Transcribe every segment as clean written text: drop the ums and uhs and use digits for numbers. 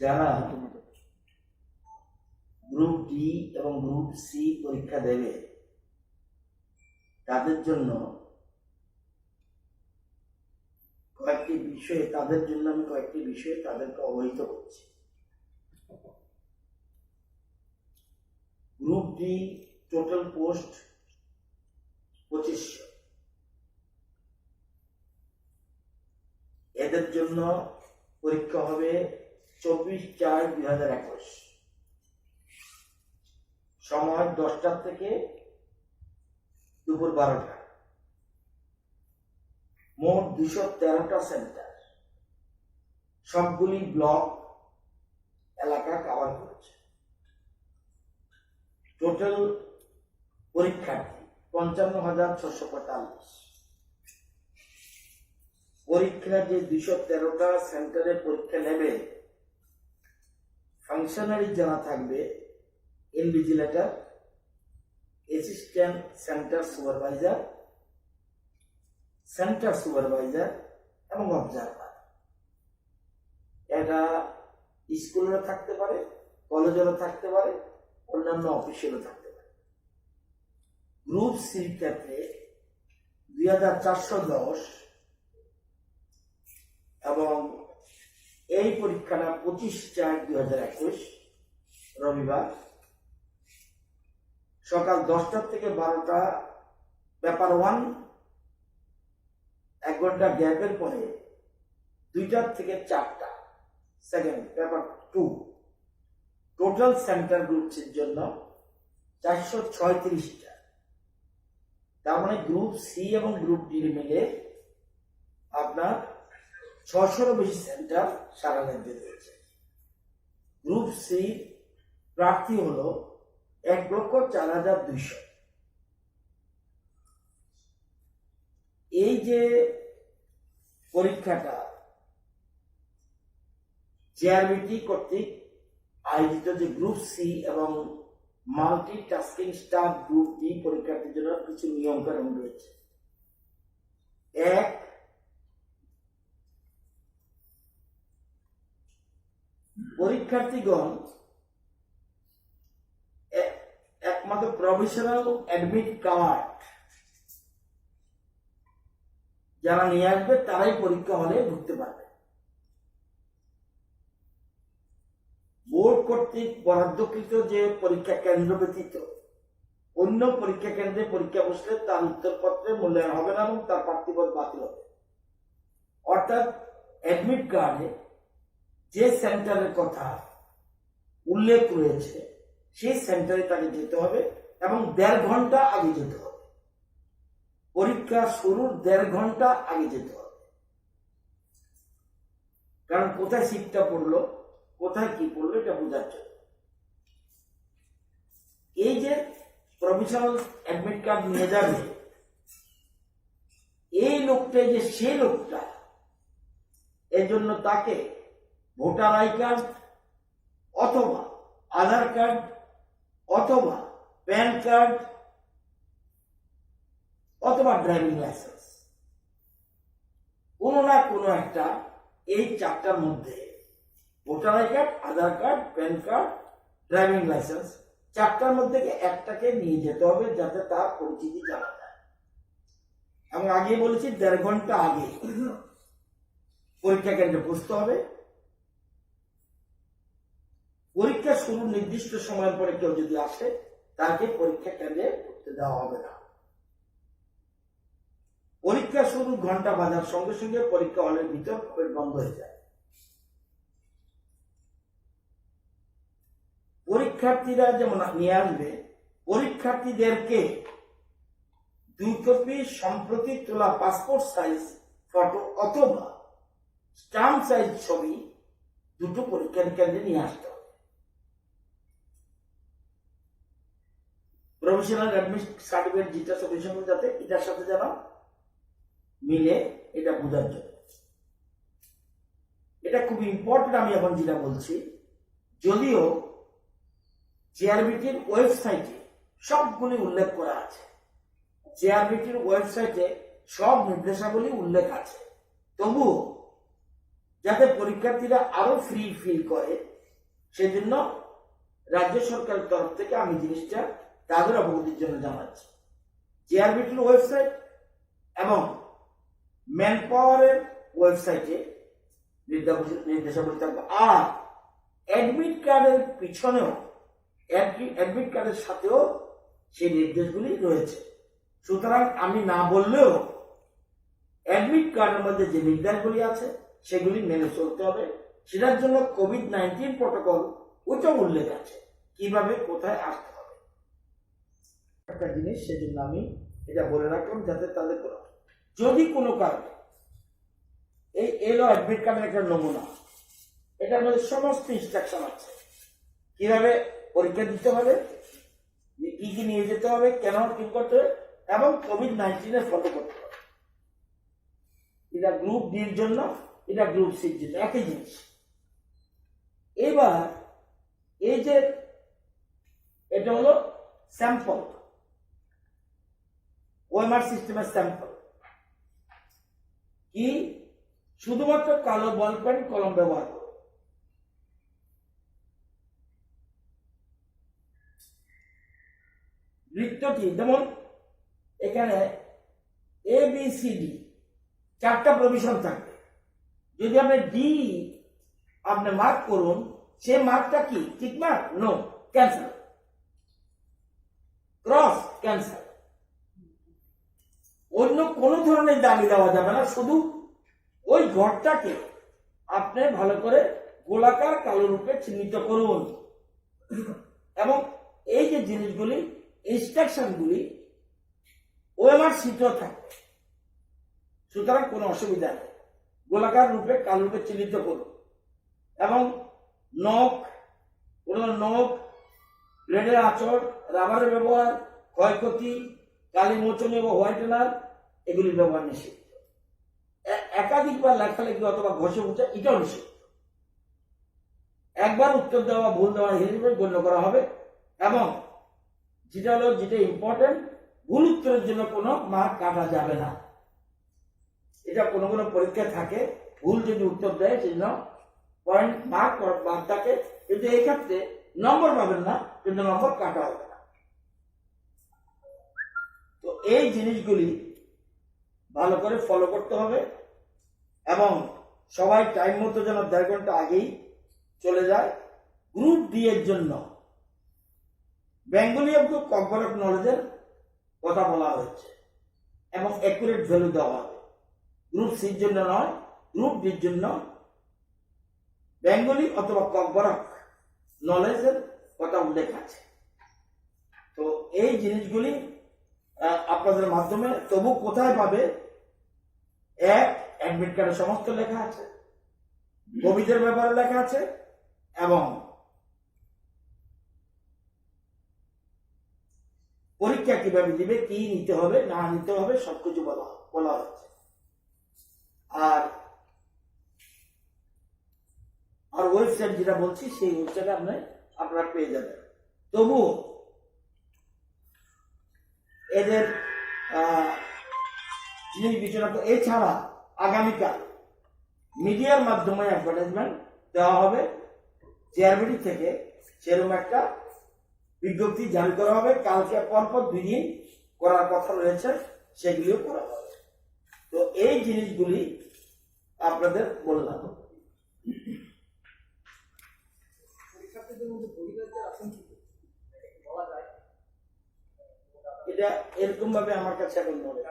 যারা group D এবং group C পরীক্ষা দেবে তাদের জন্য কয়েকটি বিষয়ে তাদেরকে অবহিত করছি। Group D total post 2500। এদের জন্য পরীক্ষা হবে 24/4/2021, সময় 10টা থেকে দুপুর 12টা। মোট 213টা সেন্টার, সবগুলি ব্লক এলাকা কভার করেছে। টোটাল পরীক্ষার্থী 55,645। পরীক্ষা যে 213টা সেন্টারে পরীক্ষা নেবে, ফাংশনারি যারা থাকবে invigilator, assistant centre supervisor, centre supervisor এবং অবজারভার। এটা স্কুলেরও থাকতে পারে, কলেজেরও থাকতে পারে, অন্যান্য অফিসেরও থাকতে পারে। গ্রুপ সির ক্ষেত্রে 2410 এবং এই পরীক্ষাটা 25/4/2021 রবিবার সকাল 10টা থেকে 12টা পেপার 1, 1 ঘন্টা গ্যাপের পরে 2টা থেকে 4টা সেকেন্ড পেপার 2। টোটাল সেন্টার গ্রুপসের জন্য 436টা। তার মানে গ্রুপ সি এবং গ্রুপ ডি মিলে আপনার 600-এরও বেশি সেন্টার সারা রাজ্যে রয়েছে। গ্রুপ সি প্রার্থী হল 1,04,200। এই যে পরীক্ষাটা জেআরবিটি কর্তৃক আয়োজিত, যে গ্রুপ সি এবং multi tasking staff group D পরীক্ষার্থীর জন্য কিছু নিয়ম কানুন রয়েছে। 1, পরীক্ষার্থীগণ একমাত্র প্রভিশনাল অ্যাডমিট কার্ড যারা নিয়ে আসবে তারাই পরীক্ষা হলে ঢুকতে পারবে। বোর্ড কর্তৃক বরাদ্দকৃত যে পরীক্ষা কেন্দ্র ব্যতীত অন্য পরীক্ষা কেন্দ্রে পরীক্ষা বসলে তার উত্তরপত্রে মূল্যায়ন হবে না এবং তার প্রার্থীপদ বাতিল হবে। অর্থাৎ অ্যাডমিট কার্ডে যে সেন্টারের কথা উল্লেখ রয়েছে সেই সেন্টারে তাকে যেতে হবে এবং 1.5 ঘন্টা আগে যেতে হবে। পরীক্ষা শুরুর 1.5 ঘন্টা আগে যেতে হবে, কারণ কোথায় সিটটা পড়লো, কোথায় কি পড়লো এটা বোঝার জন্য। এই যে প্রভিশনাল অ্যাডমিট কার্ড নিয়ে যাবে, এই লোকটা যে সে লোকটা, এর জন্য তাকে ভোটার আই কার্ড অথবা আধার কার্ড অথবা প্যান কার্ড অথবা ড্রাইভিং লাইসেন্স, কোনো না কোনো একটা, এই 4টার মধ্যে voter I card, Aadhaar card, PAN card, driving licence, 4টার মধ্যে একটাকে নিয়ে যেতে হবে যাতে তার পরিচিতি জানা যায়। এবং আগে বলেছি 1.5 ঘন্টা আগে পরীক্ষা কেন্দ্রে বসতে হবে। পরীক্ষা শুরুর নির্দিষ্ট সময়ের পরে কেউ যদি আসে তাকে পরীক্ষা কেন্দ্রে ঢুকতে দেওয়া হবে না। পরীক্ষা শুরু ঘন্টা বাজার সঙ্গে সঙ্গে পরীক্ষা হলের ভিতর বন্ধ হয়ে যায়। পরীক্ষার্থীরা যেমন নিয়ে আসবে, পরীক্ষার্থীদেরকে 2 কপি সম্প্রতি তোলা পাসপোর্ট সাইজ ফটো অথবা স্ট্যাম্প সাইজ ছবি দুটো পরীক্ষার কেন্দ্রে নিয়ে আসতে হবে। প্রভিশনাল অ্যাডমিট সার্টিফিকেট যেটা ছবির সঙ্গে যাতে এটার সাথে যেন মিলে, এটা বোঝার জন্য। এটা খুব ইম্পর্টেন্ট আমি এখন যেটা বলছি। যদিও জেআরবিটির ওয়েবসাইটে সবগুলি উল্লেখ করা আছে, জেআরবিটির ওয়েবসাইটে সব নির্দেশাবলী উল্লেখ আছে, তবুও যাতে পরীক্ষার্থীরা আরো ফ্রি ফিল করে, সেজন্য রাজ্য সরকারের তরফ থেকে আমি জিনিসটা তাদের অবগতির জন্য জানাচ্ছি। জেআরবিটির ওয়েবসাইট এবং ম্যান পাওয়ারের ওয়েবসাইটে নির্দেশাবলী থাকবে। আর অ্যাডমিট কার্ডের পিছনেও, অ্যাডমিট কার্ডের সাথেও সেই নির্দেশগুলি রয়েছে। সুতরাং আমি না বললেও অ্যাডমিট কার্ডের মধ্যে যে নির্দেশগুলি আছে সেগুলি মেনে চলতে হবে। সেটার জন্য কোভিড-19 প্রটোকল ওইটা উল্লেখ আছে, কিভাবে কোথায় আসতে হবে একটা জিনিস। সেজন্য আমি এটা বলে রাখলাম যাতে তাদের যদি কোনো কারণে এই এলো অ্যাডমিট কার্ডের একটা নমুনা, এটার মধ্যে সমস্ত ইনস্ট্রাকশন আছে, কিভাবে পরীক্ষা দিতে হবে, কি কি নিয়ে যেতে হবে, কেন কি করতে হবে, এবং কোভিড-19 ফলো করতে হবে। এটা গ্রুপ ডির জন্য, এটা গ্রুপ সির জন্য একই জিনিস। এবার এই যে এটা হলো স্যাম্পল, ওএমআর সিস্টেমের স্যাম্পল কি শুধুমাত্র কালো বল পেন কলম ব্যবহার করো। বৃত্তটি যেমন এখানে ABCD 4টা প্রভিশন থাকবে। যদি আপনি ডি আপনি মার্ক করুন, সে মার্কটা কি ঠিক mark? No, cancel. Cross, cancel. অন্য কোন ধরনের দাবি দেওয়া যাবে না, শুধু ওই ঘরটাকে আপনি ভালো করে গোলাকার কালো রূপে চিহ্নিত করুন। এবং এই যে জিনিসগুলি, ইনস্ট্রাকশনগুলি ওএমআর শীটও থাকবে, সুতরাং কোনো অসুবিধা নেই। গোলাকার রূপে কালো রূপে চিহ্নিত করুন। এবং নখ, নখ, ব্লেডের আঁচড়, রাবারের ব্যবহার, ক্ষয়ক্ষতি, কালি মোচন এবং হোয়াইটেনার এগুলি ব্যবহার নিষিদ্ধ। একাধিকবার লেখালেখি অথবা ঘষে মুছে এটাও নিষিদ্ধ। একবার উত্তর দেওয়া, ভুল দেওয়া হিসেবে গণ্য করা হবে। এবং যেটা ইম্পর্টেন্ট, ভুল উত্তরের জন্য কোনো মার্ক কাটা যাবে না। এটা কোনো কোনো পরীক্ষায় থাকে, ভুল যদি উত্তর দেয় সেজন্য পয়েন্ট মার্ক বাদ থাকে, কিন্তু এই ক্ষেত্রে নম্বর পাবেন না, কিন্তু নম্বর কাটা হবে না। তো এই জিনিসগুলি ভালো করে ফলো করতে হবে। এবং সবাই টাইম মতো যেন 1.5 ঘন্টা আগেই চলে যায়। গ্রুপ ডি এর জন্য বেঙ্গলি অফ দ্য কম্পারেটিভ নলেজের কথা বলা হয়েছে এবং অ্যাকুরেট ভ্যালু দেওয়া হবে। গ্রুপ সির জন্য নয়, গ্রুপ ডির জন্য বেঙ্গলি অথবা কম্পারেটিভ নলেজের কথা উল্লেখ আছে। তো এই জিনিসগুলি আপনাদের মাধ্যমে তবু কোথায় পাবে? অ্যাডমিট কার্ডে সমস্ত লেখা আছে, কোভিডের ব্যাপারে লেখা আছে, এবং পরীক্ষা কিভাবে দিবে, কি নিতে হবে না নিতে হবে সবকিছু বলা হচ্ছে। আর ওয়েবসাইট যেটা বলছি সেই ওয়েবসাইটে আপনারা পেয়ে যাবেন। তবু এদের জিনিস বিচনা তো, এছাড়া আগামীকাল মিডিয়ার মাধ্যমে অ্যাডভার্টাইজমেন্ট দেওয়া হবে। জেআরবিটি থেকে সেরকম একটা বিজ্ঞপ্তি জারি করা হবে। কালকে পরপর 2 দিন করার কথা রয়েছে, সেগুলিও করা হবে। তো এই জিনিসগুলি আপনাদের বললাম। এটা এরকম ভাবে আমার কাছে এখন মনে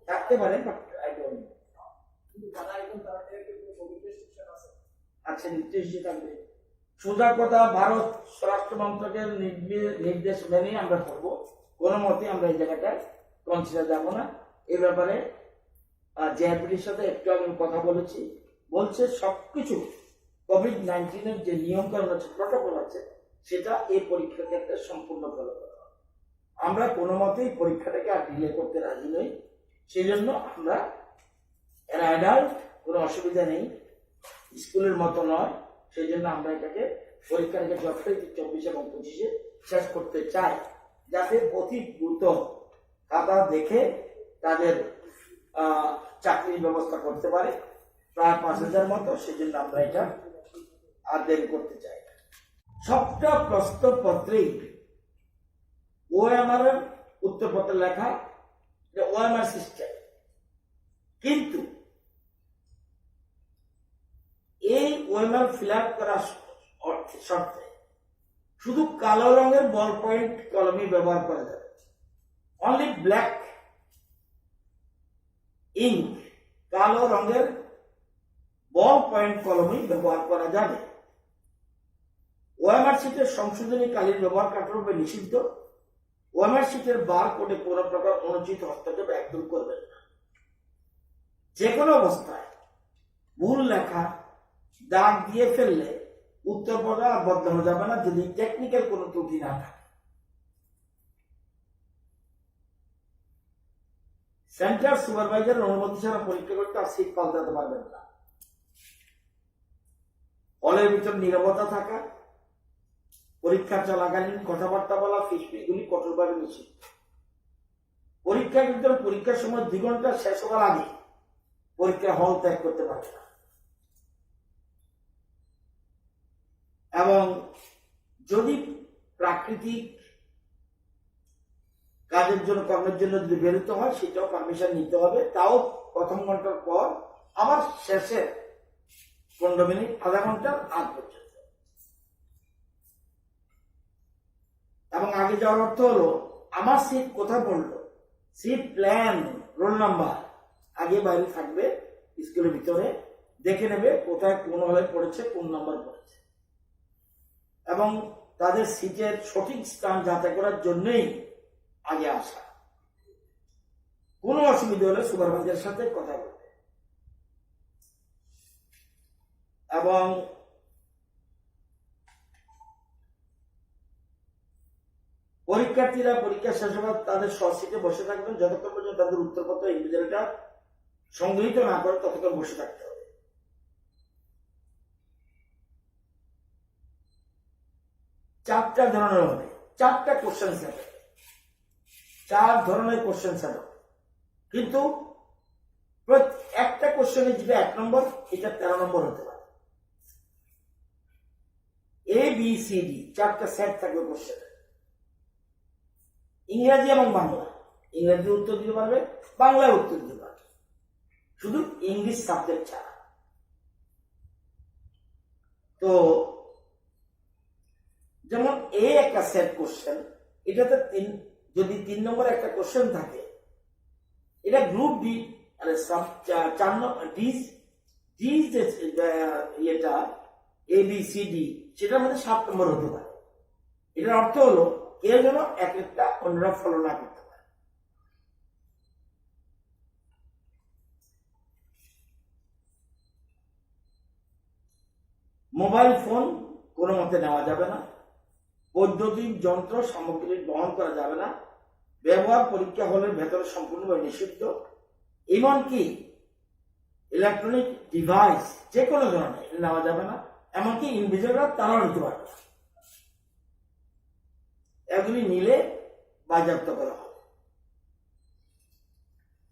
থাকতে পারে, আচ্ছা নির্দেশ থাকবে। সোজা কথা, ভারত স্বরাষ্ট্র মন্ত্রকের নির্দেশ মেনে আমরা করবো। কোনো মতে আমরা এই জায়গাটায় কনসিডার যাবো না। এ ব্যাপারে জেআরবিটির সাথে একটু আমি কথা বলেছি, বলছে সবকিছু কোভিড-19 যে নিয়মকানুন আছে, প্রটোকল আছে, সেটা এই পরীক্ষার ক্ষেত্রে সম্পূর্ণ ফলো করা হবে। আমরা কোনো মতেই পরীক্ষাটাকে আর ডিলে করতে রাজি নই। সেই জন্য আমরা অ্যাডাল্ট, কোনো অসুবিধা নেই, স্কুলের মতো নয়। সেই জন্য আমরা এটাকে পরীক্ষাটাকে যথারীতি 24 এবং 25 শেষ করতে চাই, যাতে অতি দ্রুত খাতা দেখে তাদের চাকরির ব্যবস্থা করতে পারে। প্রায় 5,000 মতো, সেজন্য আমরা এটা আর দেরি করতে চাই না। সবটা প্রশ্নপত্রেই ওএমআর এর উত্তরপত্রে লেখা যে ওএমআর সিস্টেম, কিন্তু এই ওএমআর ফিল আপ করার শর্তে শুধু কালো রঙের বল পয়েন্ট কলমই ব্যবহার করা যাবে। অনলি ব্ল্যাক ইঙ্ক, কালো রঙের বল পয়েন্ট কলমই ব্যবহার করা যাবে। ওএমআর শিটের সংশোধনী কালির ব্যবহার কার্যক্রমে নিষিদ্ধ। ওএমআর শিটের বার কোডে কোন প্রকার অনুচিত হস্তক্ষেপ একদম করবেন না। যে কোনো অবস্থায় ভুল লেখা দাগ দিয়ে ফেললে উত্তরপত্র আর বদলানো যাবে না, যদি টেকনিক্যাল কোনো ত্রুটি না থাকে। সেন্টার সুপারভাইজার অনুমতি ছাড়া পরীক্ষা করতে আর সিট পাল্টাতে পারবেন না। হলের ভিতর নীরবতা থাকা, পরীক্ষা চলাকালীন কথাবার্তা বলা, ফিসফিসগুলি কঠোরভাবে নিষিদ্ধ। পরীক্ষা কিন্তু পরীক্ষার সময় 2 ঘন্টা শেষ হওয়ার আগে পরীক্ষা হল ত্যাগ করতে পারবে না। এবং যদি প্রাকৃতিক কাজের জন্য, কর্মের জন্য যদি বেরোতে হয়, সেটাও পারমিশন নিতে হবে, তাও প্রথম ঘন্টার পর, আবার শেষে 15 মিনিট, আধা ঘন্টার আগ পর্যন্ত। এবং আগে যাওয়ার অর্থ হলো আমার সিট কোথায় পড়লো, সিট প্ল্যান, রোল নাম্বার আগে বাইরে থাকবে, স্কুলের ভিতরে দেখে নেবে কোথায় কোন হলে পড়েছে, কোন নাম্বার পড়েছে। এবং তাদের সিটের সঠিক স্থান যাচাই করার জন্যই আগে আসা। কোনো অসুবিধা হলে সুপারভাইজারের সাথে কথা বলবে। এবং পরীক্ষার্থীরা পরীক্ষা শেষ হওয়ার তাদের সিটে বসে থাকবেন যতক্ষণ পর্যন্ত তাদের উত্তরপত্র ইনভিজিলেটর সংগৃহীত না করে, ততক্ষণ বসে থাকতে হবে। 4টা ধরনের হবে, 4টা কোশ্চেন সেট হবে, 4 ধরনের কোশ্চেন সেট হবে। কিন্তু একটা কোশ্চেনে যেটা 1 নম্বর, এটা 13 নম্বর হতে পারে। ABCD 4টা সেট থাকবে কোশ্চেন। ইংরেজি এবং বাংলা, ইংরেজি উত্তর দিতে পারবে, বাংলায় উত্তর দিতে পারবে, শুধু ইংলিশ সাবজেক্ট ছাড়া। তো যেমন একটা সেট কোশ্চেন, এটাতে যদি 3 নম্বর একটা কোশ্চেন থাকে, এটা গ্রুপ ডি, আরে এটা ABCD, সেটার মধ্যে 7 নম্বর হতে পারে। এটার অর্থ হলো কেউ যেন একটা অন্যরা ফলো না করতে পারে। মোবাইল ফোন কোনো মতে নেওয়া যাবে না। বৈদ্যুতিক যন্ত্র সামগ্রী বহন করা যাবে না। ব্যবহার পরীক্ষা হলের ভেতরে সম্পূর্ণভাবে নিষিদ্ধ। এমনকি ইলেকট্রনিক ডিভাইস যে কোনো ধরনের নেওয়া যাবে না। এমনকি ইনভিজিলেটর তারাও নিতে পারবে না। এগুলি নিলে বাজেয়াপ্ত করা হবে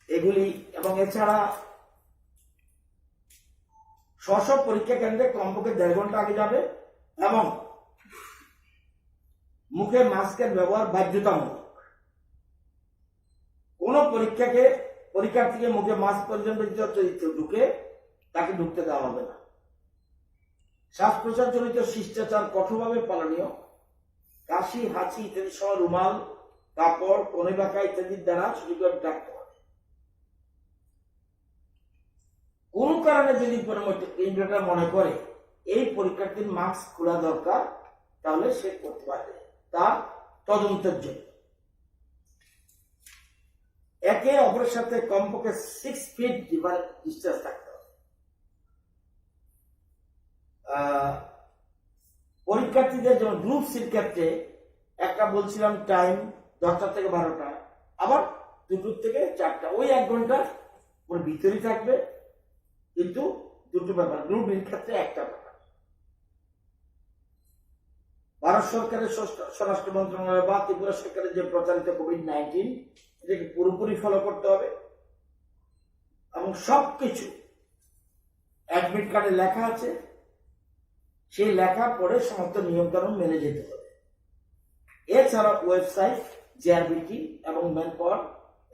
এগুলি। এবং এছাড়া স্ব পরীক্ষা কেন্দ্রে কমপক্ষে 1.5 ঘন্টা আগে যাবে এবং মুখে মাস্কের ব্যবহার বাধ্যতামূলক। কোন পরীক্ষার্থীকে মুখে মাস্ক পর্যন্ত ঢুকে তাকে ঢুকতে দেওয়া হবে না। শ্বাস প্রশ্বাস জনিত শিষ্টাচার কঠোরভাবে পালনীয়। কাশি, হাঁচি ইত্যাদি সহ রুমাল, কাপড়, কনে বাঁকা ইত্যাদির দ্বারা সুযোগ ডাকতে হবে। কোন কারণে যদি ইনভিজিলেটর মনে করে এই পরীক্ষার্থীর মাস্ক খোলা দরকার, তাহলে সে করতে পারবে, তা তদন্তের জন্য। একে অপরের সাথে কমপক্ষে 6 ফিট ডিস্টেন্স থাকতে হবে। পরীক্ষার্থীদের যেমন গ্রুপ সির ক্ষেত্রে একটা বলছিলাম টাইম 10টা থেকে 12টা, আবার 2টো থেকে 4টা, ওই 1 ঘন্টা ওর ভিতরেই থাকবে। কিন্তু 2টো ব্যাপার, গ্রুপ বির ক্ষেত্রে একটা ব্যাপার। ভারত সরকারের স্বরাষ্ট্র মন্ত্রণালয় বা ত্রিপুরা সরকারের যে প্রচারিত কোভিড-19 এটাকে পুরোপুরি ফলো করতে হবে এবং সবকিছু অ্যাডমিট কার্ডে লেখা আছে, সেই লেখা পড়ে সমস্ত নিয়মকানুন মেনে যেতে হবে। এছাড়া ওয়েবসাইট জেআরবিটি এবং ম্যানপাওয়ার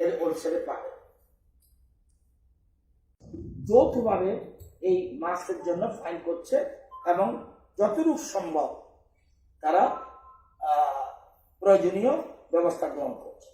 এর ওয়েবসাইটে পাবেন। যৌথভাবে এই মাসের জন্য ফাইন করছে এবং যতটুকু সম্ভব তারা প্রয়োজনীয় ব্যবস্থা গ্রহণ করছে।